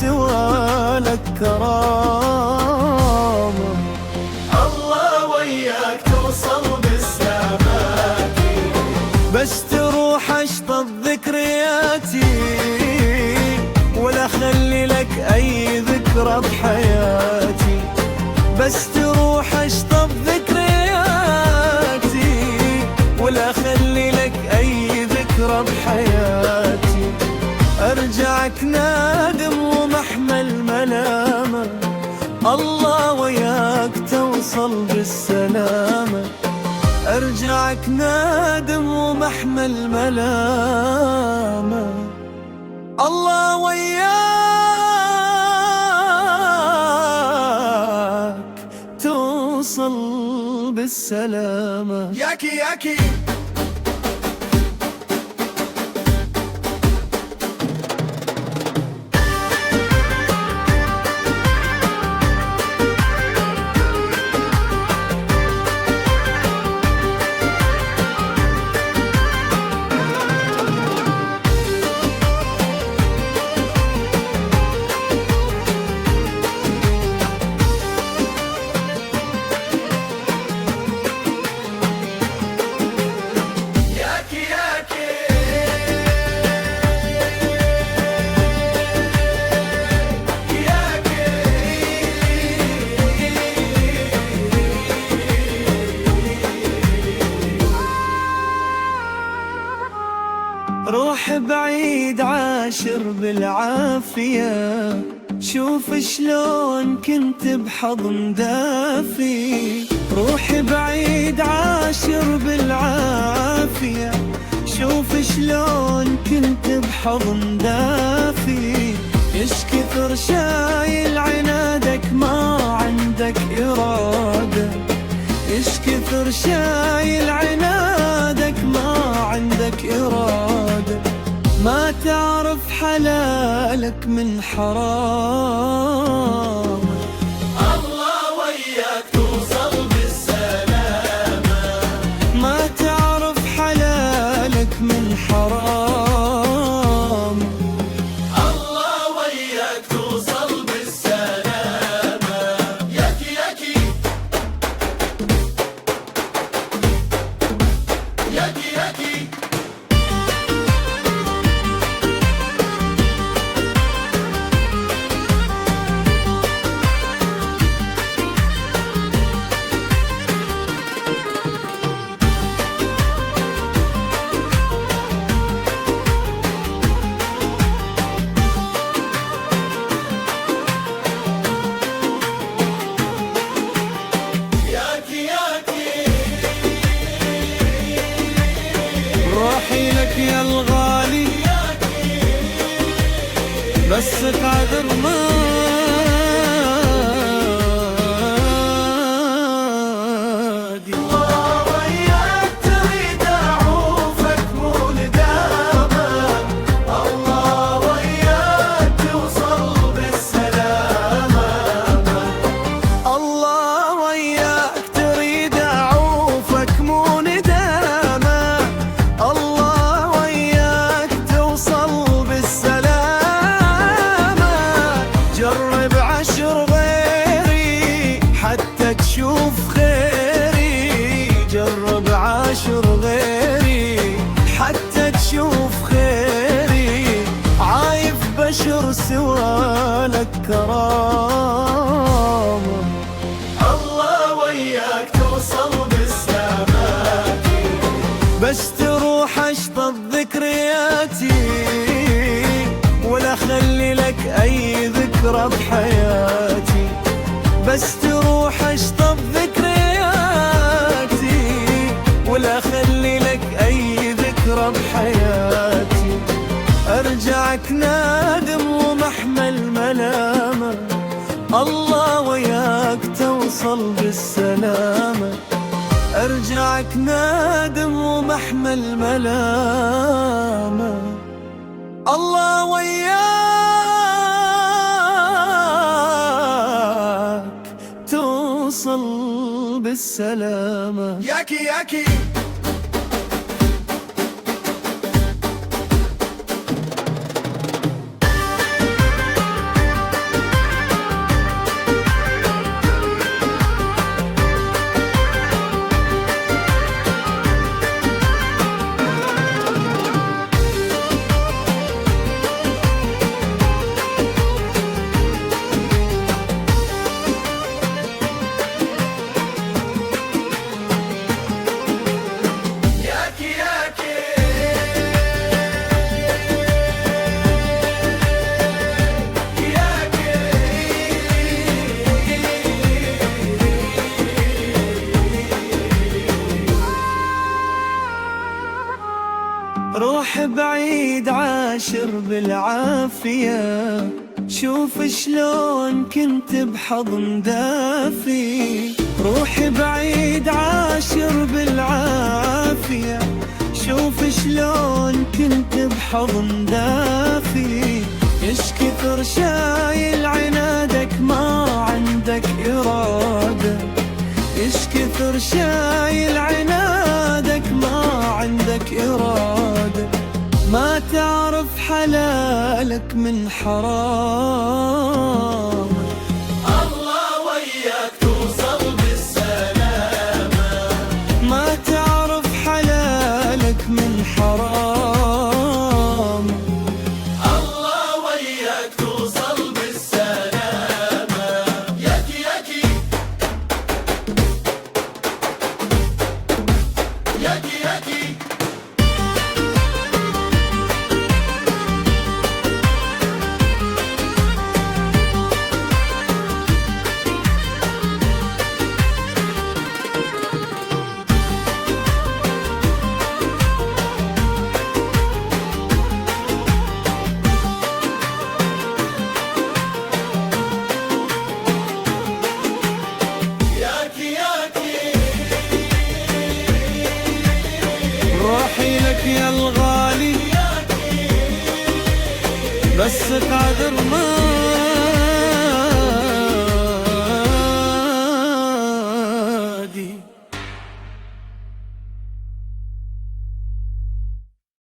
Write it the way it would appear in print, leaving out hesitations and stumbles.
سوى لك كرامة. الله وياك توصل بالسلاماتي، بس تروح اشطب ذكرياتي، ولا خلي لك اي ذكرى بحياتي. بس تروح اشطب ذكرياتي، ولا خلي لك اي ذكرى بحياتي. ارجعك نادم ومحمل ملامة، الله وياك توصل بالسلامة. ارجعك نادم ومحمل ملامة، الله وياك توصل بالسلامة. ياكي ياكي روح بعيد عاشر بالعافية، شوف شلون كنت بحضن دافي. روح بعيد عاشر بالعافية، شوف شلون كنت بحضن دافي. ايش كثر شايل عنادك ما عندك إرادة، ايش كثر شايل عنادك ما عندك إرادة. ما تعرف حلالك من حرام. الله وياك توصل بالسلامة، ما تعرف حلالك من حرام. الله وياك توصل بالسلامة. ياكي ياكي ياكي ياكي روحي لك يا الغالي، بس تعذر مادي. الله وياك تريد أعوفك مو ندامة، الله وياك توصل بالسلامة. الله وياك تريد أعوفك مو ندامة، الله وياك توصل بالسلامة. جرب عشر غيري حتى تشوف خيري، جرب عشر غيري حتى تشوف خيري. عايف بشر سوى لك كرامة. الله وياك توصل بالسلاماتي، بس تروح اشطب ذكرياتي، ولا خلي لك اي ذكرى بحياتي. بس تروح اشطب ذكرياتي، ولا خلي لك اي ذكرى بحياتي. ارجعك نادم ومحمل ملامة، الله وياك توصل بالسلامة. ارجعك نادم ومحمل ملامة، الله وياك توصل بالسلامة. ياكي ياكي روح بعيد عاشر بالعافية، شوف شلون كنت بحضن دافي. روح بعيد عاشر بالعافية، شوف شلون كنت بحضن دافي. ايش كثر شايل عنادك ما عندك إرادة، ايش كثر شايل عنادك ما عندك إرادة. ما تعرف حلالك من حرام. الله وياك توصل بالسلامة. ما تعرف حلالك من حرام. الله وياك توصل بالسلامة. ياكي ياكي ياكي ياكي. روحي لك يا الغالي، بس تعذر ما